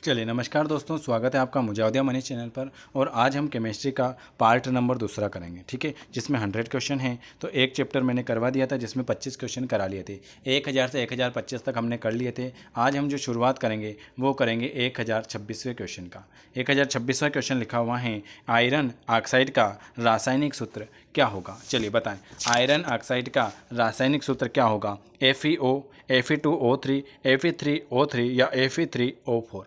चलिए नमस्कार दोस्तों, स्वागत है आपका मुजावदिया मनी चैनल पर। और आज हम केमिस्ट्री का पार्ट नंबर दूसरा करेंगे, ठीक है, जिसमें 100 क्वेश्चन हैं। तो एक चैप्टर मैंने करवा दिया था जिसमें 25 क्वेश्चन करा लिए थे। 1000 से 1025 तक हमने कर लिए थे। आज हम जो शुरुआत करेंगे वो करेंगे 1026वें क्वेश्चन का। 1026वां क्वेश्चन लिखा हुआ है, आयरन ऑक्साइड का रासायनिक सूत्र क्या होगा। चलिए बताएं, आयरन ऑक्साइड का रासायनिक सूत्र क्या होगा। FeO, Fe2O3, Fe3O3 या Fe3O4।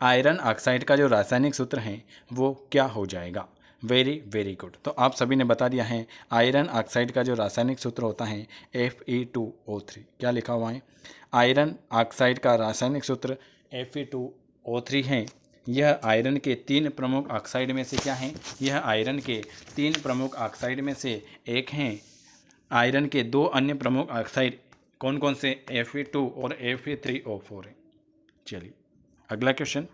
आयरन ऑक्साइड का जो रासायनिक सूत्र है वो क्या हो जाएगा। Very very good. तो आप सभी ने बता दिया है, आयरन ऑक्साइड का जो रासायनिक सूत्र होता है Fe2O3। क्या लिखा हुआ है, आयरन ऑक्साइड का रासायनिक सूत्र Fe2O3 है। यह आयरन के 3 प्रमुख ऑक्साइड में से क्या है, यह आयरन के 3 प्रमुख ऑक्साइड में से एक हैं। आयरन के 2 अन्य प्रमुख ऑक्साइड कौन कौन से, Fe2 और Fe3O4 है। चलिए अगला क्वेश्चन,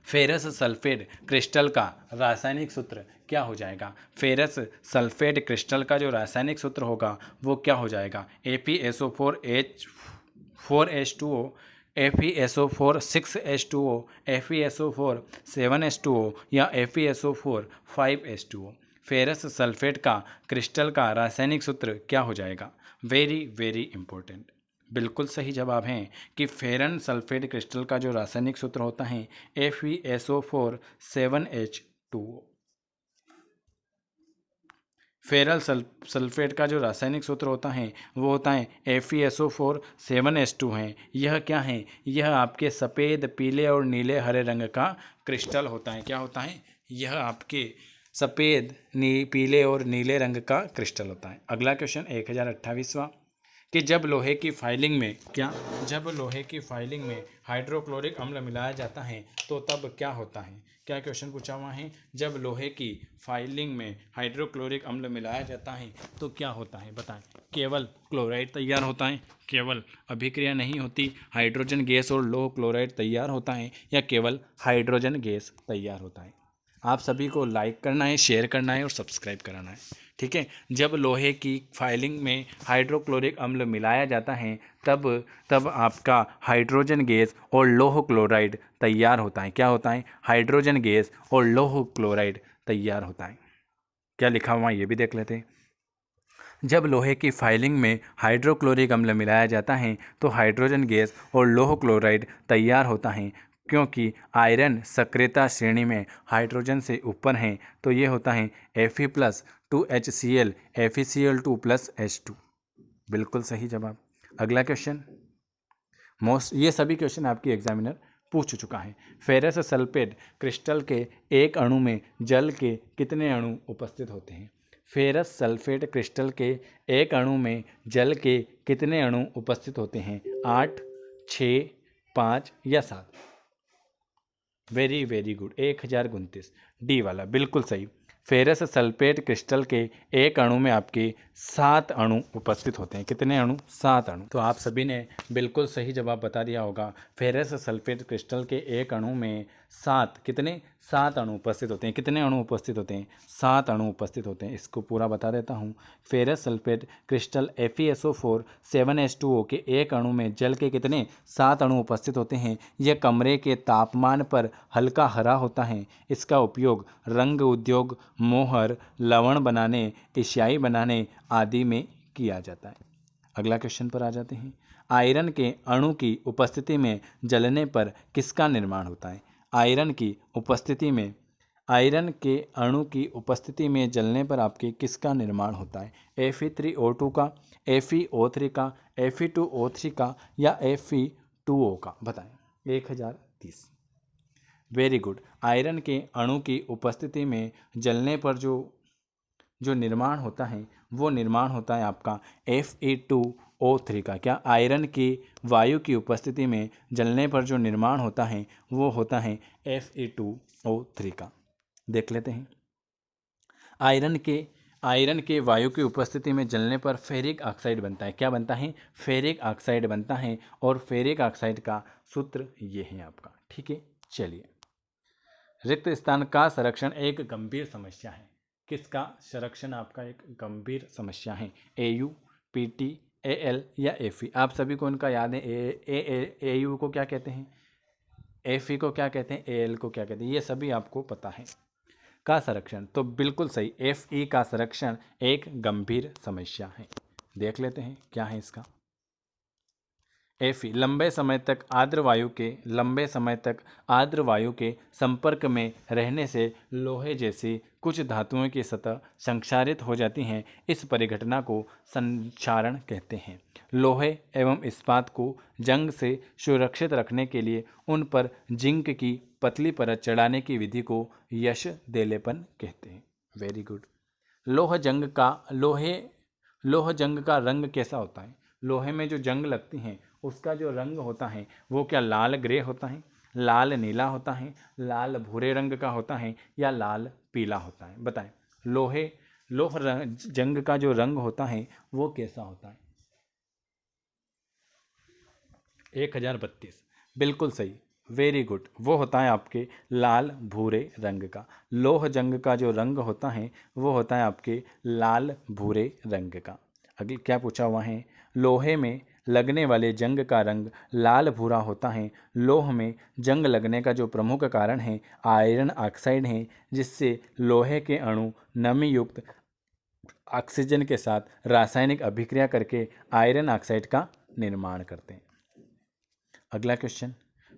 फेरस सल्फेट क्रिस्टल का रासायनिक सूत्र क्या हो जाएगा। फेरस सल्फेट क्रिस्टल का जो रासायनिक सूत्र होगा वो क्या हो जाएगा। FeSO4H4H2O, FeSO4 6H2O, FeSO4 7H2O या FeSO4 5H2O। फेरस सल्फेट का क्रिस्टल का रासायनिक सूत्र क्या हो जाएगा। Very very important. बिल्कुल सही जवाब है कि फेरन सल्फेट क्रिस्टल का जो रासायनिक सूत्र होता है FeSO4 7H2O। फेरल सल्फेट का जो रासायनिक सूत्र होता है वो होता है FeSO4 7H2 है। यह क्या है, यह आपके सफ़ेद, पीले और नीले हरे रंग का क्रिस्टल होता है। क्या होता है, यह आपके सफ़ेद, पीले और नीले रंग का क्रिस्टल होता है। अगला क्वेश्चन 1028वां, कि जब लोहे की फाइलिंग में जब लोहे की फाइलिंग में हाइड्रोक्लोरिक अम्ल मिलाया जाता है तो तब क्या होता है। क्या क्वेश्चन पूछा हुआ है, जब लोहे की फाइलिंग में हाइड्रोक्लोरिक अम्ल मिलाया जाता है तो क्या होता है, बताएं। केवल क्लोराइड तैयार होता है, केवल अभिक्रिया नहीं होती, हाइड्रोजन गैस और लोह क्लोराइड तैयार होता है, या केवल हाइड्रोजन गैस तैयार होता है। आप सभी को लाइक करना है, शेयर करना है और सब्सक्राइब कराना है, ठीक है। जब लोहे की फाइलिंग में हाइड्रोक्लोरिक अम्ल मिलाया जाता है तब आपका हाइड्रोजन गैस और लोह क्लोराइड तैयार होता है। क्या होता है, हाइड्रोजन गैस और लोह क्लोराइड तैयार होता है। क्या लिखा हुआ ये भी देख लेते हैं। जब लोहे की फाइलिंग में हाइड्रोक्लोरिक अम्ल मिलाया जाता है तो हाइड्रोजन गैस और लोह क्लोराइड तैयार होता है। क्योंकि आयरन सक्रियता श्रेणी में हाइड्रोजन से ऊपर है तो ये होता है Fe+2HCl FeCl2+H2। बिल्कुल सही जवाब। अगला क्वेश्चन, ये सभी क्वेश्चन आपकी एग्जामिनर पूछ चुका है। फेरस सल्फेट क्रिस्टल के एक अणु में जल के कितने अणु उपस्थित होते हैं। फेरस सल्फेट क्रिस्टल के एक अणु में जल के कितने अणु उपस्थित होते हैं। 8, 6, 5 या 7। वेरी वेरी गुड, 1029 डी वाला बिल्कुल सही। फेरस सल्फेट क्रिस्टल के एक अणु में आपके 7 अणु उपस्थित होते हैं। कितने अणु, 7 अणु। तो आप सभी ने बिल्कुल सही जवाब बता दिया होगा। फेरस सल्फेट क्रिस्टल के एक अणु में 7 अणु उपस्थित होते हैं। कितने अणु उपस्थित होते हैं, 7 अणु उपस्थित होते हैं। इसको पूरा बता देता हूँ। Ferrous sulphate crystal FeSO4 7H2O के एक अणु में जल के कितने, 7 अणु उपस्थित होते हैं। यह कमरे के तापमान पर हल्का हरा होता है। इसका उपयोग रंग उद्योग, मोहर, लवण बनाने, स्याही बनाने आदि में किया जाता है। अगला क्वेश्चन पर आ जाते हैं। आयरन के अणु की उपस्थिति में जलने पर किसका निर्माण होता है। आयरन के अणु की उपस्थिति में जलने पर आपके किसका निर्माण होता है। Fe3O2 का, FeO3 का, Fe2O3 का या Fe2O का, बताएं। 1030। Very good. आयरन के अणु की उपस्थिति में जलने पर जो निर्माण होता है वो निर्माण होता है आपका Fe2O3 का। क्या, आयरन की वायु की उपस्थिति में जलने पर जो निर्माण होता है वो होता है Fe2O3 का। देख लेते हैं। आयरन के वायु की उपस्थिति में जलने पर फेरिक ऑक्साइड बनता है। क्या बनता है, फेरिक ऑक्साइड बनता है। और फेरिक ऑक्साइड का सूत्र ये है आपका, ठीक है। चलिए, रिक्त स्थान का संरक्षण एक गंभीर समस्या है। किसका संरक्षण आपका एक गंभीर समस्या है। AU, PT, AL या Fe। आप सभी को उनका याद है। AU को क्या कहते हैं, Fe को क्या कहते हैं, Al को क्या कहते हैं, ये सभी आपको पता है। का संरक्षण, तो बिल्कुल सही, Fe का संरक्षण एक गंभीर समस्या है। देख लेते हैं क्या है इसका। Fe लंबे समय तक आर्द्र वायु के संपर्क में रहने से लोहे जैसी कुछ धातुओं की सतह संक्षारित हो जाती हैं। इस परिघटना को संक्षारण कहते हैं। लोहे एवं इस्पात को जंग से सुरक्षित रखने के लिए उन पर जिंक की पतली परत चढ़ाने की विधि को यश देलेपन कहते हैं। Very good. लोह जंग का रंग कैसा होता है? लोहे में जो जंग लगती हैं उसका जो रंग होता है वो क्या लाल ग्रे होता है, लाल नीला होता है, लाल भूरे रंग का होता है, या लाल पीला होता है? बताएं। जंग का जो रंग होता है वो कैसा होता है? 1032, बिल्कुल सही, वेरी गुड। वो होता है आपके लाल भूरे रंग का। लोह जंग का जो रंग होता है वो होता है आपके लाल भूरे रंग का। अगले क्या पूछा हुआ है? लोहे में लगने वाले जंग का रंग लाल भूरा होता है। लोह में जंग लगने का जो प्रमुख कारण है आयरन ऑक्साइड है, जिससे लोहे के अणु नमी युक्त ऑक्सीजन के साथ रासायनिक अभिक्रिया करके आयरन ऑक्साइड का निर्माण करते हैं। अगला क्वेश्चन,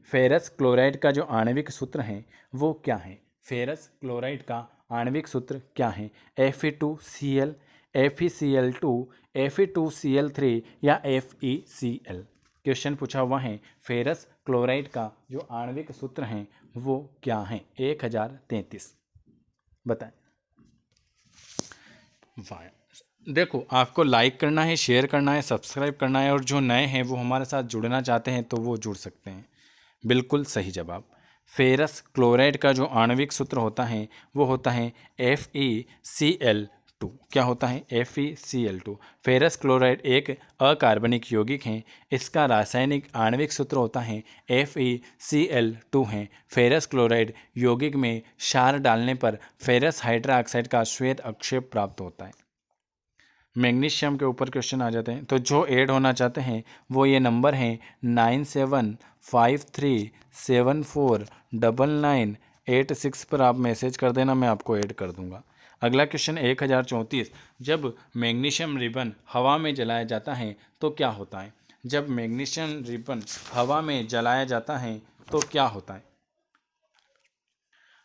फेरस क्लोराइड का जो आणविक सूत्र है वो क्या है? फेरस क्लोराइड का आणविक सूत्र क्या है? Fe2Cl, FeCl2, Fe2Cl3 या FeCl? क्वेश्चन पूछा हुआ है फेरस क्लोराइड का जो आणविक सूत्र है वो क्या है? 1033, बताएं। देखो, आपको लाइक करना है, शेयर करना है, सब्सक्राइब करना है, और जो नए हैं वो हमारे साथ जुड़ना चाहते हैं तो वो जुड़ सकते हैं। बिल्कुल सही जवाब। फेरस क्लोराइड का जो आणविक सूत्र होता है वो होता है FeCl2। क्या होता है? FeCl2। फेरस क्लोराइड एक अकार्बनिक यौगिक है। इसका रासायनिक आणविक सूत्र होता है FeCl2 है। फेरस क्लोराइड यौगिक में क्षार डालने पर फेरस हाइड्रोक्साइड का श्वेत अवक्षेप प्राप्त होता है। मैग्नीशियम के ऊपर क्वेश्चन आ जाते हैं, तो जो ऐड होना चाहते हैं वो ये नंबर हैं 9753749986 पर आप मैसेज कर देना, मैं आपको ऐड कर दूंगा। अगला क्वेश्चन 1034, जब मैग्नीशियम रिबन हवा में जलाया जाता है तो क्या होता है? जब मैग्नीशियम रिबन हवा में जलाया जाता है तो क्या होता है?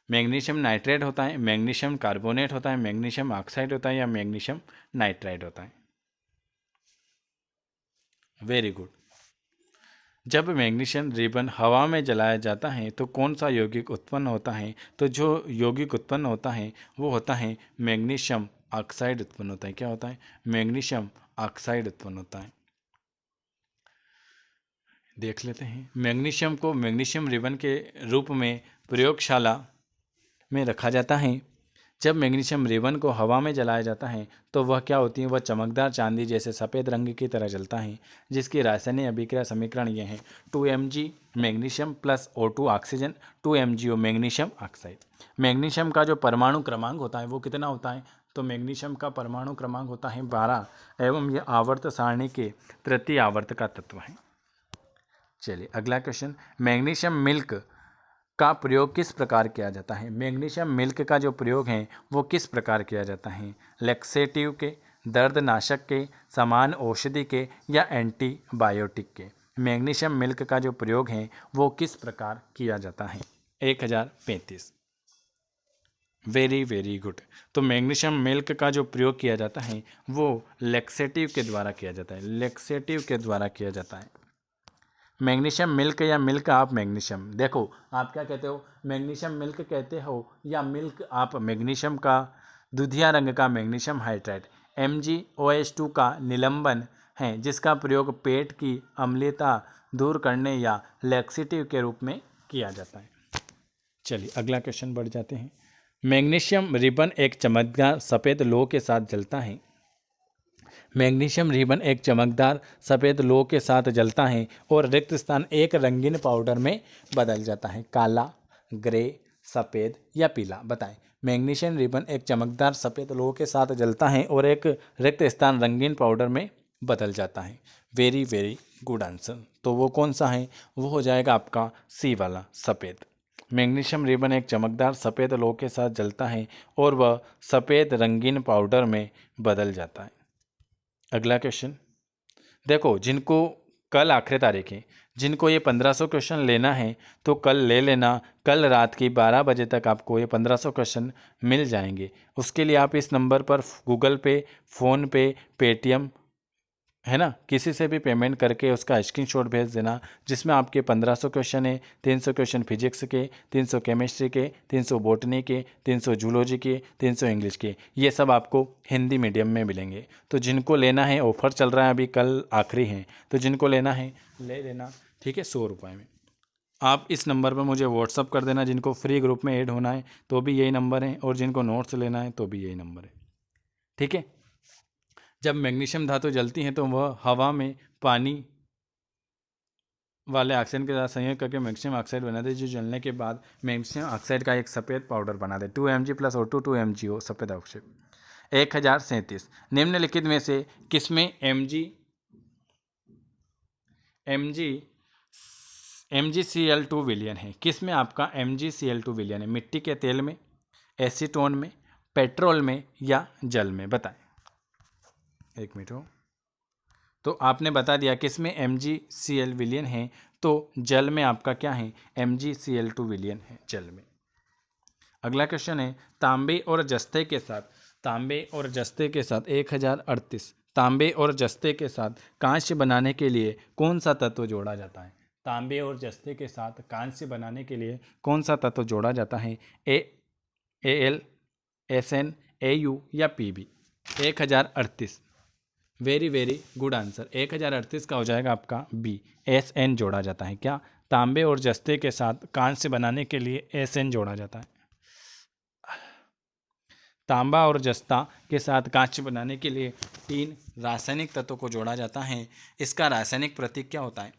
मैग्नीशियम नाइट्रेट होता है, मैग्नीशियम कार्बोनेट होता है, मैग्नीशियम ऑक्साइड होता है, या मैग्नीशियम नाइट्राइड होता है? Very good. जब मैग्नीशियम रिबन हवा में जलाया जाता है तो कौन सा यौगिक उत्पन्न होता है? तो जो यौगिक उत्पन्न होता है वो होता है मैग्नीशियम ऑक्साइड उत्पन्न होता है। क्या होता है? मैग्नीशियम ऑक्साइड उत्पन्न होता है। देख लेते हैं। मैग्नीशियम को मैग्नीशियम रिबन के रूप में प्रयोगशाला में रखा जाता है। जब मैग्नीशियम रिबन को हवा में जलाया जाता है तो वह क्या होती है? वह चमकदार चांदी जैसे सफ़ेद रंग की तरह जलता है, जिसकी रासायनिक अभिक्रिया समीकरण ये हैं 2Mg magnesium plus O2 oxygen 2MgO magnesium oxide. Magnesium का जो परमाणु क्रमांक होता है वो कितना होता है? तो मैग्नीशियम का परमाणु क्रमांक होता है 12 एवं यह आवर्त सारणी के तृतीय आवर्त का तत्व है। चलिए अगला क्वेश्चन, मैग्नीशियम मिल्क का प्रयोग किस प्रकार किया जाता है? मैग्नीशियम मिल्क का जो प्रयोग है वो किस प्रकार किया जाता है? लैक्सेटिव के, दर्दनाशक के, समान औषधि के, या एंटीबायोटिक के? मैग्नीशियम मिल्क का जो प्रयोग है वो किस प्रकार किया जाता है? 1035, वेरी वेरी गुड। तो मैग्नीशियम मिल्क का जो प्रयोग किया जाता है वो लैक्सेटिव के द्वारा किया जाता है, लैक्सेटिव के द्वारा किया जाता है। मैग्नीशियम मिल्क या मिल्क ऑफ मैग्नीशियम, देखो आप क्या कहते हो? मैग्नीशियम मिल्क कहते हो या मिल्क ऑफ मैग्नीशियम का दुधिया रंग का मैग्नीशियम हाइड्राइड MgOH2 का निलंबन है, जिसका प्रयोग पेट की अम्लता दूर करने या लैक्सेटिव के रूप में किया जाता है। चलिए अगला क्वेश्चन बढ़ जाते हैं। मैग्नीशियम रिबन एक चमकदार सफ़ेद लौह के साथ जलता है। मैग्नीशियम रिबन एक चमकदार सफ़ेद लौह के साथ जलता है और रिक्त स्थान एक रंगीन पाउडर में बदल जाता है। काला, ग्रे, सफ़ेद या पीला? बताएं। मैग्नीशियम रिबन एक चमकदार सफ़ेद लौह के साथ जलता है और एक रिक्त स्थान रंगीन पाउडर में बदल जाता है। Very very good answer. तो वो कौन सा है? वो हो जाएगा आपका सी वाला, सफ़ेद। मैग्नीशियम रिबन एक चमकदार सफ़ेद लौ के साथ जलता है और वह सफ़ेद रंगीन पाउडर में बदल जाता है। अगला क्वेश्चन देखो, जिनको कल आखिरी तारीख है, जिनको ये 1500 क्वेश्चन लेना है तो कल ले लेना। कल रात की 12 बजे तक आपको ये 1500 क्वेश्चन मिल जाएंगे। उसके लिए आप इस नंबर पर गूगल पे, फ़ोनपे, पेटीएम, है ना, किसी से भी पेमेंट करके उसका स्क्रीनशॉट भेज देना, जिसमें आपके 1500 क्वेश्चन है। 300 क्वेश्चन फिजिक्स के, 300 केमिस्ट्री के, 300 बॉटनी के, 300 जूलॉजी के, 300 इंग्लिश के, ये सब आपको हिंदी मीडियम में मिलेंगे। तो जिनको लेना है, ऑफर चल रहा है अभी, कल आखिरी है, तो जिनको लेना है ले लेना, ठीक है, 100 रुपये में। आप इस नंबर पर मुझे व्हाट्सअप कर देना। जिनको फ्री ग्रुप में ऐड होना है तो भी यही नंबर है, और जिनको नोट्स लेना है तो भी यही नंबर है, ठीक है। जब मैग्नीशियम धातु जलती हैं तो वह हवा में पानी वाले ऑक्सीजन के साथ संयोग करके मैग्नीशियम ऑक्साइड बनाते हैं, जो जलने के बाद मैग्नीशियम ऑक्साइड का एक सफ़ेद पाउडर बनाते हैं। 2 Mg प्लस O2 2 MgO सफ़ेद ऑक्साइड। 1037 निम्नलिखित में से किसमें MgCl2 विलियन है? किस में आपका MgCl2 विलियन है? मिट्टी के तेल में, एसीटोन में, पेट्रोल में या जल में? बताएं। एक मिनट हो। तो आपने बता दिया किस में MgCl विलियन है, तो जल में आपका क्या है? MgCl2 विलियन है जल में। अगला क्वेश्चन है, तांबे और जस्ते के साथ 1038 तांबे और जस्ते के साथ कांस्य बनाने के लिए कौन सा तत्व जोड़ा जाता है? तांबे और जस्ते के साथ कांस्य बनाने के लिए कौन सा तत्व जोड़ा जाता है? Al, Sn, Au या Pb? 1038। Very very good answer. 1038 का हो जाएगा आपका बी, Sn जोड़ा जाता है। क्या? तांबे और जस्ते के साथ कांस्य बनाने के लिए Sn जोड़ा जाता है। तांबा और जस्ता के साथ कांस्य बनाने के लिए 3 रासायनिक तत्वों को जोड़ा जाता है। इसका रासायनिक प्रतीक क्या होता है?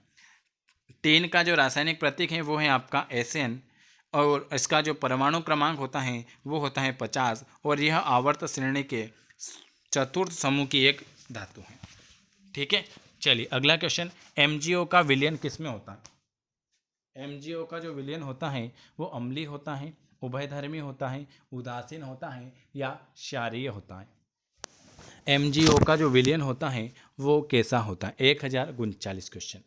3 का जो रासायनिक प्रतीक है वो है आपका Sn, और इसका जो परमाणु क्रमांक होता है वो होता है 50, और यह आवर्त श्रेणी के चतुर्थ समूह की एक धातु है, ठीक है। चलिए अगला क्वेश्चन, MgO का विलयन किस में होता है? MgO का जो विलयन होता है वो अम्लीय होता है, उभयधर्मी होता है, उदासीन होता है या क्षारीय होता है? MgO का जो विलयन होता है वो कैसा होता है? 1039 क्वेश्चन।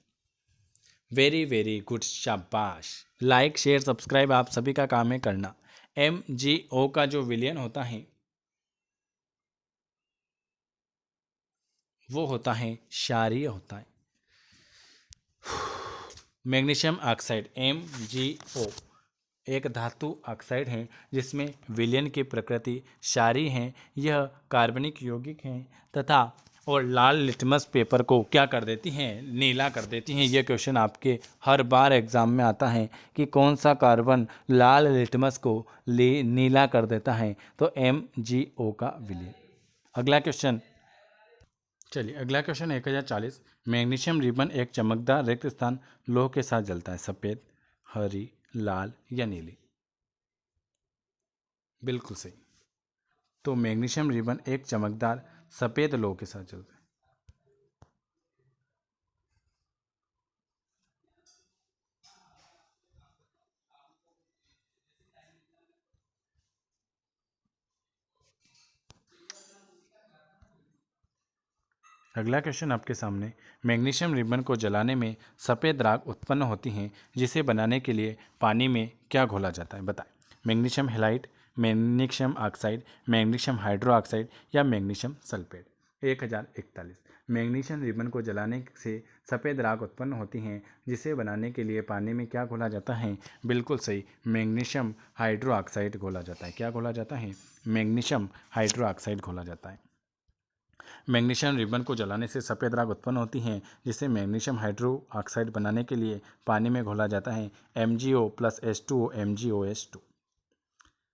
वेरी वेरी गुड, शाबाश। लाइक शेयर सब्सक्राइब आप सभी का काम है करना। MgO का जो विलयन होता है वो होता है क्षारीय होता है। मैग्नीशियम ऑक्साइड MgO एक धातु ऑक्साइड है जिसमें विलयन की प्रकृति क्षारीय है। यह कार्बनिक यौगिक है तथा और लाल लिटमस पेपर को क्या कर देती हैं? नीला कर देती हैं। यह क्वेश्चन आपके हर बार एग्जाम में आता है कि कौन सा कार्बन लाल लिटमस को नीला कर देता है, तो MgO का विलयन। अगला क्वेश्चन, चलिए अगला क्वेश्चन 1040। मैग्नीशियम रिबन एक चमकदार रिक्त स्थान लोह के साथ जलता है, सफ़ेद, हरी, लाल या नीली? बिल्कुल सही। तो मैग्नीशियम रिबन एक चमकदार सफ़ेद लोह के साथ जलता है। अगला क्वेश्चन आपके सामने, मैग्नीशियम रिबन को जलाने में सफ़ेद राख उत्पन्न होती हैं, जिसे बनाने के लिए पानी में क्या घोला जाता है? बताएं। Magnesium halide, magnesium oxide, magnesium hydro oxide या मैग्नीशियम सल्फेट? 1041। मैग्नीशियम रिबन को जलाने से सफ़ेद राख उत्पन्न होती हैं, जिसे बनाने के लिए पानी में क्या घोला जाता है? बिल्कुल सही, मैग्नीशियम हाइड्रो ऑक्साइड घोला जाता है। क्या घोला जाता है? मैग्नीशियम हाइड्रो ऑक्साइड घोला जाता है। मैग्नीशियम रिबन को जलाने से सफ़ेद राख उत्पन्न होती हैं, जिसे मैग्नीशियम हाइड्रो ऑक्साइड बनाने के लिए पानी में घोला जाता है। MgO plus H2O MgOH2।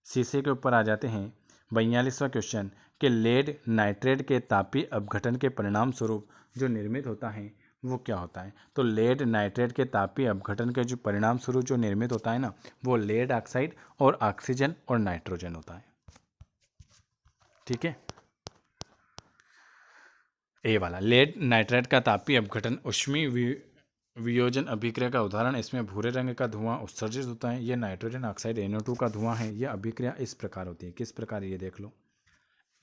शीशे के ऊपर आ जाते हैं। 42वां क्वेश्चन, कि लेड नाइट्रेट के तापीय अपघटन के परिणाम स्वरूप जो निर्मित होता है वो क्या होता है? तो लेड नाइट्रेट के तापीय अपघटन के जो परिणाम स्वरूप जो निर्मित होता है ना, वो लेड ऑक्साइड और ऑक्सीजन और नाइट्रोजन होता है, ठीक है। ए वाला। लेड नाइट्राइड का तापीय अपघटन ऊष्मीय वियोजन अभिक्रिया का उदाहरण। इसमें भूरे रंग का धुआं उत्सर्जित होता है। यह नाइट्रोजन ऑक्साइड NO2 का धुआं है। यह अभिक्रिया इस प्रकार होती है। किस प्रकार, ये देख लो।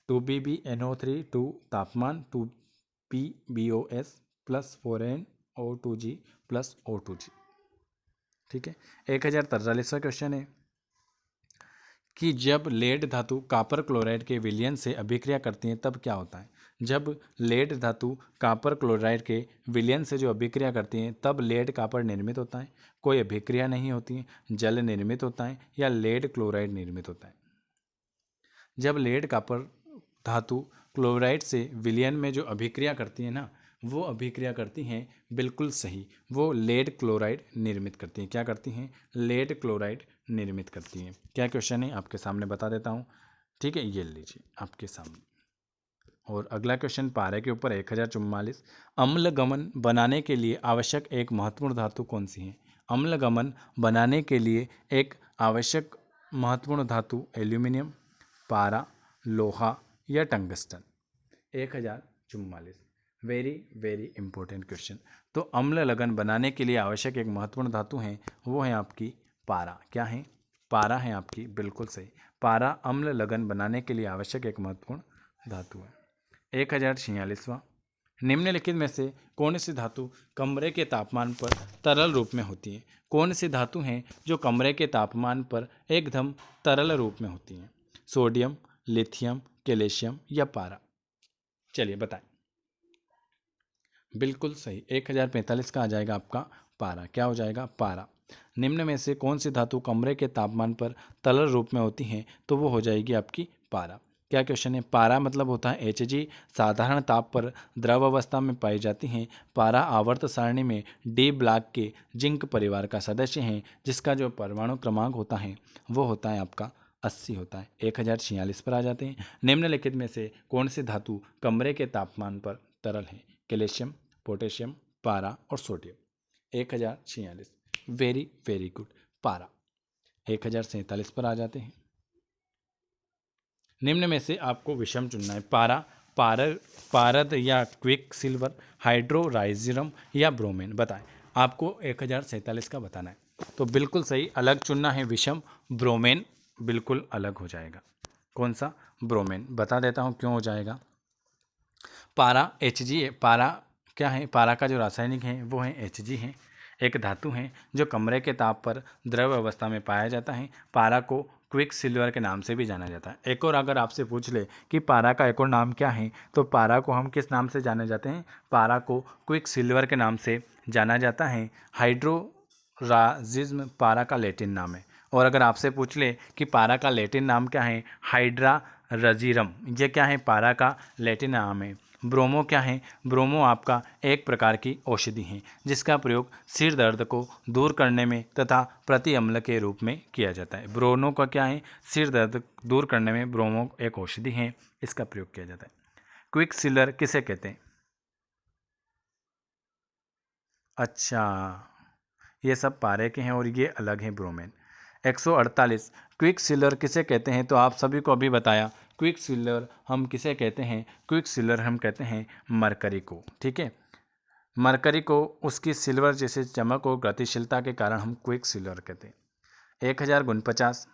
2BbNO3 2 तापमान 2PbOS plus 4NO2G plus O2G। ठीक है। 1043वां क्वेश्चन है कि जब लेड धातु कॉपर क्लोराइड के विलयन से अभिक्रिया करती है तब क्या होता है। जब लेड धातु कॉपर क्लोराइड के विलयन से जो अभिक्रिया करती है तब लेड कॉपर निर्मित होता है, कोई अभिक्रिया नहीं होती है, जल निर्मित होता है या लेड क्लोराइड निर्मित होता है। जब लेड कॉपर धातु क्लोराइड से विलयन में जो अभिक्रिया करती है ना, वो अभिक्रिया करती हैं बिल्कुल सही, वो लेड क्लोराइड निर्मित करती हैं। क्या करती हैं? लेड क्लोराइड निर्मित करती हैं। क्या क्वेश्चन है आपके सामने बता देता हूँ। ठीक है, ये लीजिए आपके सामने। और अगला क्वेश्चन पारे के ऊपर 1044। अम्ल गमन बनाने के लिए आवश्यक एक महत्वपूर्ण धातु कौन सी है। अम्ल गमन बनाने के लिए एक आवश्यक महत्वपूर्ण धातु एल्यूमिनियम, पारा, लोहा या tungsten. 1044। Very very important question. तो अम्ल लगन बनाने के लिए आवश्यक एक महत्वपूर्ण धातु है, वो है आपकी पारा। क्या है? पारा है आपकी, बिल्कुल सही। पारा अम्ल लगन बनाने के लिए आवश्यक एक महत्वपूर्ण धातु है। 1046वां। निम्नलिखित में से कौन सी धातु कमरे के तापमान पर तरल रूप में होती है। कौन सी धातु हैं जो कमरे के तापमान पर एकदम तरल रूप में होती हैं। सोडियम, लिथियम, कैल्शियम या पारा। चलिए बताएं। बिल्कुल सही, 1045 का आ जाएगा आपका पारा। क्या हो जाएगा? पारा। निम्न में से कौन सी धातु कमरे के तापमान पर तरल रूप में होती हैं, तो वो हो जाएगी आपकी पारा। क्या क्वेश्चन है? पारा मतलब होता है Hg। साधारण ताप पर द्रव अवस्था में पाई जाती हैं। पारा आवर्त सारणी में डी ब्लॉक के जिंक परिवार का सदस्य हैं, जिसका जो परमाणु क्रमांक होता है वो होता है आपका 80 होता है। 1046 पर आ जाते हैं। निम्नलिखित में से कौन सी धातु कमरे के तापमान पर तरल है। कैल्शियम, पोटेशियम, पारा और सोडियम। 1046। वेरी वेरी गुड, पारा। 1047 पर आ जाते हैं। निम्न में से आपको विषम चुनना है। पारद या क्विक सिल्वर, हाइड्रोराइजिरम या ब्रोमीन। बताएं। आपको 1047 का बताना है। तो बिल्कुल सही, अलग चुनना है विषम। ब्रोमीन बिल्कुल अलग हो जाएगा। कौन सा? ब्रोमीन। बता देता हूँ क्यों हो जाएगा। पारा Hg है। पारा क्या है? पारा का जो रासायनिक है वो है Hg है। एक धातु है जो कमरे के ताप पर द्रव अवस्था में पाया जाता है। पारा को क्विक सिल्वर के नाम से भी जाना जाता है। एक और अगर आपसे पूछ ले कि पारा का एक और नाम क्या है, तो पारा को हम किस नाम से जाने जाते हैं? पारा को क्विक सिल्वर के नाम से जाना जाता है। हाइड्रोराजिज्म पारा का लैटिन नाम है। और अगर आपसे पूछ ले कि पारा का लैटिन नाम क्या है, हाइड्रा रजीरम, ये क्या है? पारा का लैटिन नाम है। ब्रोमो क्या है? ब्रोमो आपका एक प्रकार की औषधि है, जिसका प्रयोग सिर दर्द को दूर करने में तथा प्रति अम्ल के रूप में किया जाता है। ब्रोनो का क्या है? सिर दर्द दूर करने में ब्रोमो एक औषधि है, इसका प्रयोग किया जाता है। क्विक सिलर किसे कहते हैं? अच्छा, ये सब पारे के हैं और ये अलग हैं ब्रोमेन। 148। क्विक सिलर किसे कहते हैं? तो आप सभी को अभी बताया। क्विक सिलर हम किसे कहते हैं? क्विक सिलर हम कहते हैं मरकरी को। ठीक है, मरकरी को उसकी सिल्वर जैसे चमक और गतिशीलता के कारण हम क्विक सिलर कहते हैं। 1049।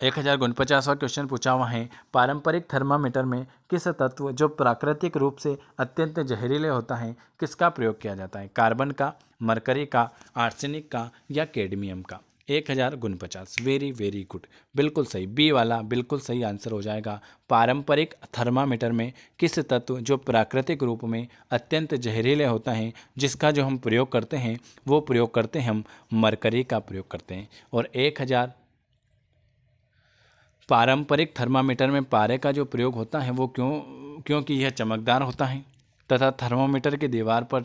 1049वां क्वेश्चन पूछा हुआ है। पारंपरिक थर्मामीटर में किस तत्व जो प्राकृतिक रूप से अत्यंत जहरीले होता है किसका प्रयोग किया जाता है? कार्बन का, मरकरी का, आर्सेनिक का या कैडमियम का। 1049। वेरी वेरी गुड, बिल्कुल सही, बी वाला बिल्कुल सही आंसर हो जाएगा। पारंपरिक थर्मामीटर में किस तत्व जो प्राकृतिक रूप में अत्यंत जहरीले होता है जिसका जो हम प्रयोग करते हैं वो प्रयोग करते हैं हम मरकरी का प्रयोग करते हैं। और 1000 पारंपरिक थर्मामीटर में पारे का जो प्रयोग होता है वो क्योंकि यह चमकदार होता है तथा थर्मामीटर की दीवार पर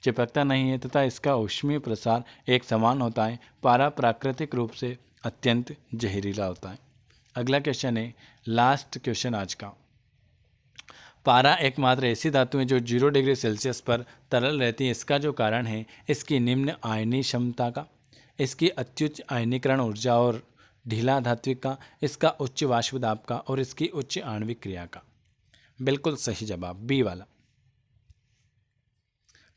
चिपकता नहीं है तथा इसका ऊष्मीय प्रसार एक समान होता है। पारा प्राकृतिक रूप से अत्यंत जहरीला होता है। अगला क्वेश्चन है, लास्ट क्वेश्चन आज का। पारा एकमात्र ऐसी धातु है जो 0 डिग्री सेल्सियस पर तरल रहती है। इसका जो कारण है इसकी निम्न आयनीय क्षमता का, इसकी अत्युच्च आयनीकरण ऊर्जा और ढीला धात्विक का, इसका उच्च वाष्प दाब का और इसकी उच्च आणविक क्रिया का। बिल्कुल सही जवाब बी वाला।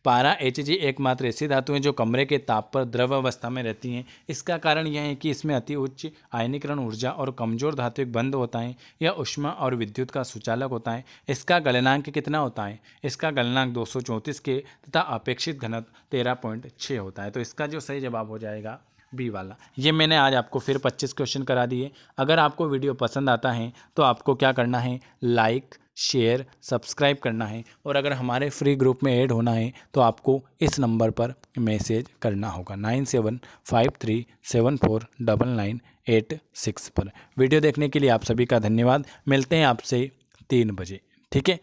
पारा Hg एकमात्र ऐसी धातु है जो कमरे के ताप पर द्रव अवस्था में रहती हैं। इसका कारण यह है कि इसमें अति उच्च आयनीकरण ऊर्जा और कमजोर धात्विक बंध होता है। यह ऊष्मा और विद्युत का सुचालक होता है। इसका गलनांक कितना होता है? इसका गलनांक 234 के तथा अपेक्षित घनत्व 13.6 होता है। तो इसका जो सही जवाब हो जाएगा बी वाला। ये मैंने आज आपको फिर 25 क्वेश्चन करा दिए। अगर आपको वीडियो पसंद आता है तो आपको क्या करना है, लाइक शेयर सब्सक्राइब करना है, और अगर हमारे फ्री ग्रुप में ऐड होना है तो आपको इस नंबर पर मैसेज करना होगा 9753749986 पर। वीडियो देखने के लिए आप सभी का धन्यवाद। मिलते हैं आपसे 3 बजे, ठीक है।